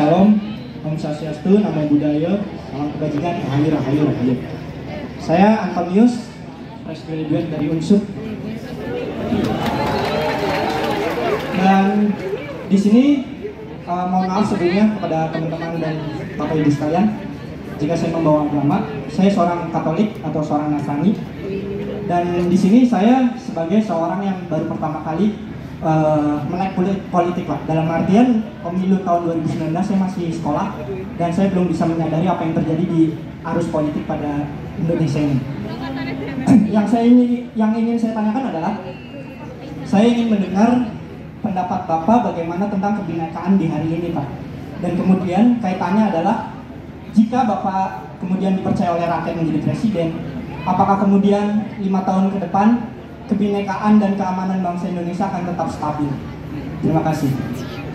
Shalom, Om Swastiastu, Namo Buddhaya, salam kebajikan, rahayu, rahayu, rahayu. Saya Antonius, fresh graduate dari Unsur. Dan di sini mohon maaf sebelumnya kepada teman-teman dan Bapak Ibu sekalian jika saya membawa agama. Saya seorang Katolik atau seorang Nasrani. Dan di sini saya sebagai seorang yang baru pertama kali melek politik Pak. Dalam artian pemilu tahun 2019 saya masih sekolah dan saya belum bisa menyadari apa yang terjadi di arus politik pada Indonesia ini. Yang ingin saya tanyakan adalah saya ingin mendengar pendapat Bapak bagaimana tentang kebinekaan di hari ini Pak. Dan kemudian kaitannya adalah jika Bapak kemudian dipercaya oleh rakyat menjadi presiden, apakah kemudian 5 tahun ke depan kebinekaan dan keamanan bangsa Indonesia akan tetap stabil? Terima kasih.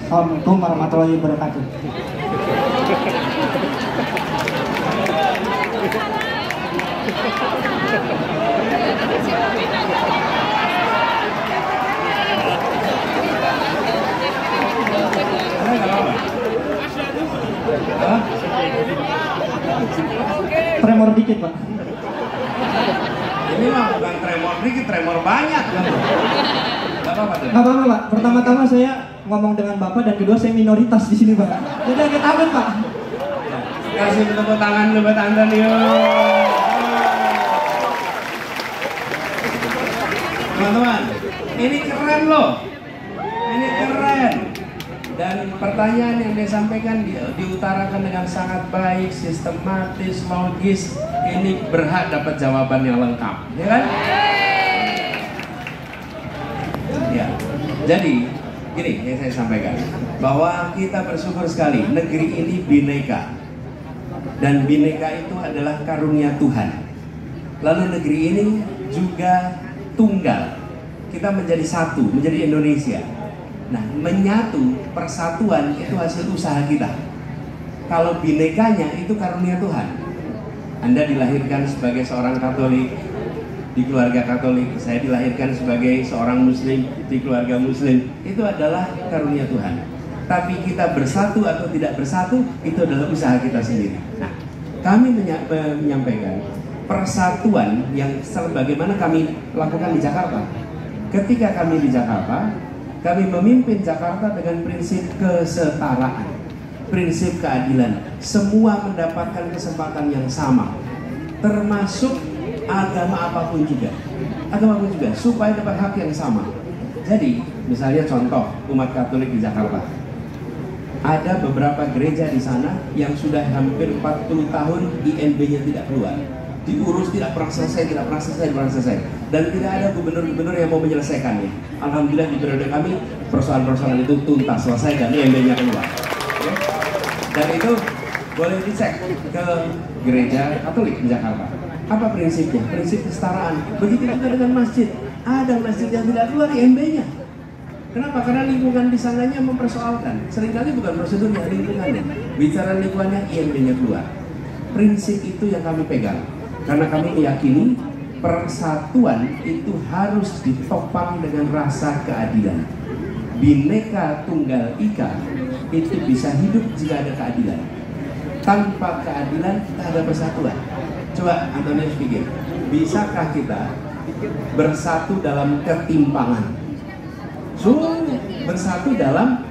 Assalamualaikum warahmatullahi wabarakatuh. Tremor dikit Pak. Ini mah bukan tremor dikit, tremor banyak kan? Gak apa-apa tuh? Gak apa-apa Pak. Pertama-tama saya ngomong dengan Bapak dan kedua saya minoritas di sini Pak. Jadi agak takut Pak. Kasih tepuk tangan dulu buat Antonius. Teman-teman, ini keren loh. Ini keren. Dan pertanyaan yang dia sampaikan diutarakan dengan sangat baik, sistematis, logis. Ini berhak dapat jawaban yang lengkap, ya kan? Ya. Jadi, gini yang saya sampaikan, bahwa kita bersyukur sekali negeri ini bineka. Dan bineka itu adalah karunia Tuhan. Lalu negeri ini juga tunggal. Kita menjadi satu, menjadi Indonesia. Nah, menyatu, persatuan itu hasil usaha kita. Kalau binekanya itu karunia Tuhan. Anda dilahirkan sebagai seorang Katolik di keluarga Katolik, saya dilahirkan sebagai seorang Muslim di keluarga Muslim. Itu adalah karunia Tuhan. Tapi kita bersatu atau tidak bersatu, itu adalah usaha kita sendiri. Nah, kami menyampaikan persatuan yang sebagaimana kami lakukan di Jakarta. Ketika kami di Jakarta, kami memimpin Jakarta dengan prinsip kesetaraan, prinsip keadilan. Semua mendapatkan kesempatan yang sama, termasuk agama apapun juga. Agama apapun juga, supaya dapat hak yang sama. Jadi, misalnya contoh umat Katolik di Jakarta. Ada beberapa gereja di sana yang sudah hampir 40 tahun INB-nya tidak keluar. Diurus tidak pernah selesai, tidak pernah selesai, tidak pernah selesai. Dan tidak ada gubernur-gubernur yang mau menyelesaikannya. Alhamdulillah di periode kami persoalan-persoalan itu tuntas selesai dan INB-nya keluar. Ya? Dan itu boleh dicek ke gereja Katolik di Jakarta. Apa prinsipnya? Prinsip kesetaraan. Begitu juga dengan masjid. Ada masjid yang tidak keluar INB-nya. Kenapa? Karena lingkungan di sananya mempersoalkan. Seringkali bukan prosedurnya, lingkungannya. Bicara lingkungannya, INB-nya keluar. Prinsip itu yang kami pegang. Karena kami meyakini persatuan itu harus ditopang dengan rasa keadilan. Bineka Tunggal Ika itu bisa hidup jika ada keadilan. Tanpa keadilan tak ada persatuan. Coba Antonius pikir, bisakah kita bersatu dalam ketimpangan? Bersatu dalam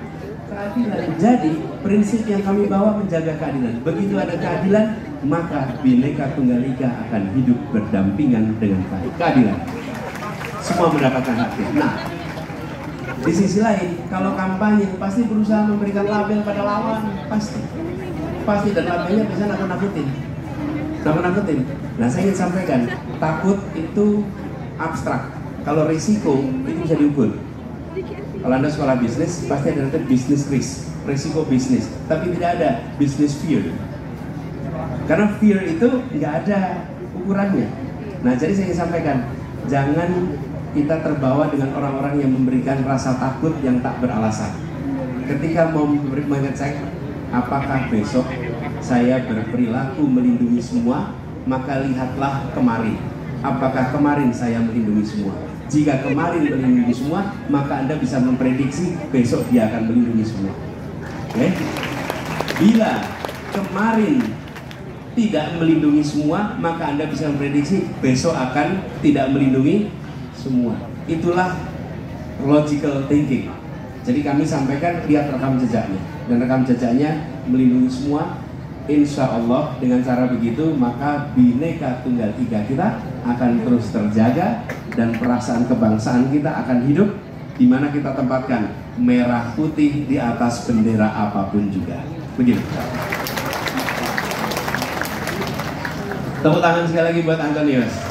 keadilan. Jadi prinsip yang kami bawa menjaga keadilan. Begitu ada keadilan, maka Bineka Tunggal Ika akan hidup berdampingan dengan keadilan. Semua mendapatkan haknya. Nah, di sisi lain, kalau kampanye pasti berusaha memberikan label pada lawan, pasti dan labelnya bisa nakut-nakutin. Nah, saya ingin sampaikan, takut itu abstrak. Kalau risiko itu bisa diukur. Kalau Anda sekolah bisnis, pasti ada nanti bisnis risk, risiko bisnis. Tapi tidak ada bisnis fear. Karena fear itu nggak ada ukurannya. Nah, jadi saya ingin sampaikan, jangan kita terbawa dengan orang-orang yang memberikan rasa takut yang tak beralasan. Ketika mau mengecek apakah besok saya berperilaku melindungi semua, maka lihatlah kemarin. Apakah kemarin saya melindungi semua? Jika kemarin melindungi semua, maka Anda bisa memprediksi besok dia akan melindungi semua. Oke? Bila kemarin tidak melindungi semua, maka Anda bisa memprediksi besok akan tidak melindungi semua. Itulah logical thinking. Jadi kami sampaikan, lihat rekam jejaknya, dan rekam jejaknya melindungi semua. Insya Allah dengan cara begitu maka Bhinneka Tunggal Ika kita akan terus terjaga, dan perasaan kebangsaan kita akan hidup di mana kita tempatkan merah putih di atas bendera apapun juga. Begitu. Tepuk tangan sekali lagi buat Antonius.